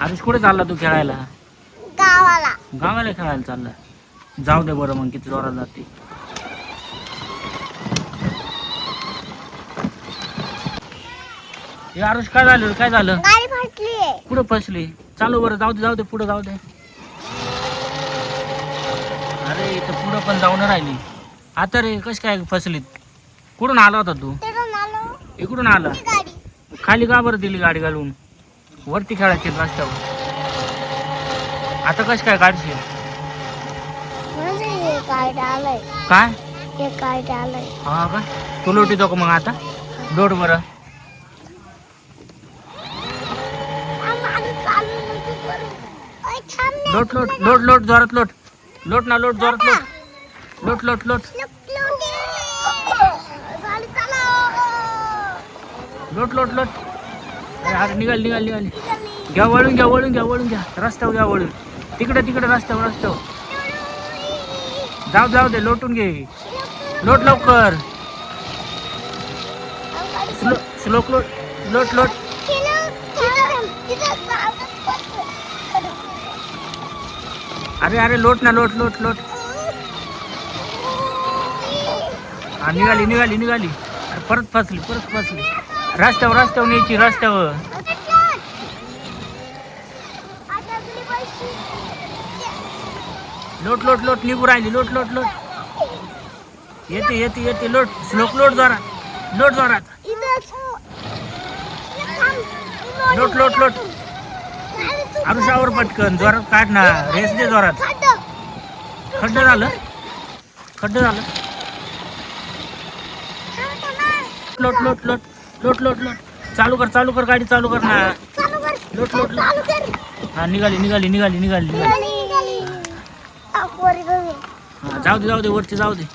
आरुष कुठे चालला तू खेळायला? गावाला. गावाला खेळायला चालला. जाऊ दे बरं मग किती जोरात जाते. हे आरुष काय झालं काय झालं? गाडी फाटली. कुठं फसली? चालू बरं जाऊ दे पुढे जाऊ दे. अरे इथं पुढं पण जाऊन राहिली. आता रे कशी काय फसलीत? कुठून आला होता तू? तिकडून आलो. इकडून आला. ती गाडी. खाली का बरं दिली गाडी घालून? वरती खेळायची रस्त्यावर. आता कशी काय काढशील? म्हणजे हे काय आलंय. काय? हे काय आलंय. हा का? तू लोटीतो का मग आता? लोट बरं. लोट लोट लोट लोट जोरात लोट. लोट ना लोट जोरात लोट. लोट लोट लोट लोट लोट लोट. अरे निघाल निघाल निघाली. घ्या वळून घ्या वळून घ्या वळून घ्या. रस्त्यावर घ्या वळून. तिकडे तिकडे रस्त्यावर रस्त्यावर. जाऊ जाऊ दे लोटून घे. लोट लवकर. स्लो लोट लोट लोट. अरे अरे लोट ना लोट लोट लोट. हा निघाली निघाली निघाली. अरे परत फसली परत फसली. रस्त्यावर रस्त्यावर न्यायची रस्त्यावर. लोट लोट लोट निघू राहिली. लोट लोट लोट. येते येते येते. लोट स्लोक लोट जोरात. लोट जोरात. लोट लोट लोट. आरुषावर पटकन जोरात काढ ना. रेस दे जोरात. खड्डं झालं खड्डं झालं. लोट लोट लोट लोट लोट लोट. चालू कर गाडी चालू कर ना. लोट लोट लोट. हा निघाली निघाली निघाली निघाली निघाली. हा जाऊ दे वरती जाऊ दे.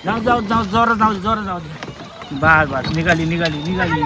जाऊ जोरात जाऊ दे जोरात जाऊ दे. बस बस निघाली निघाली निघाली.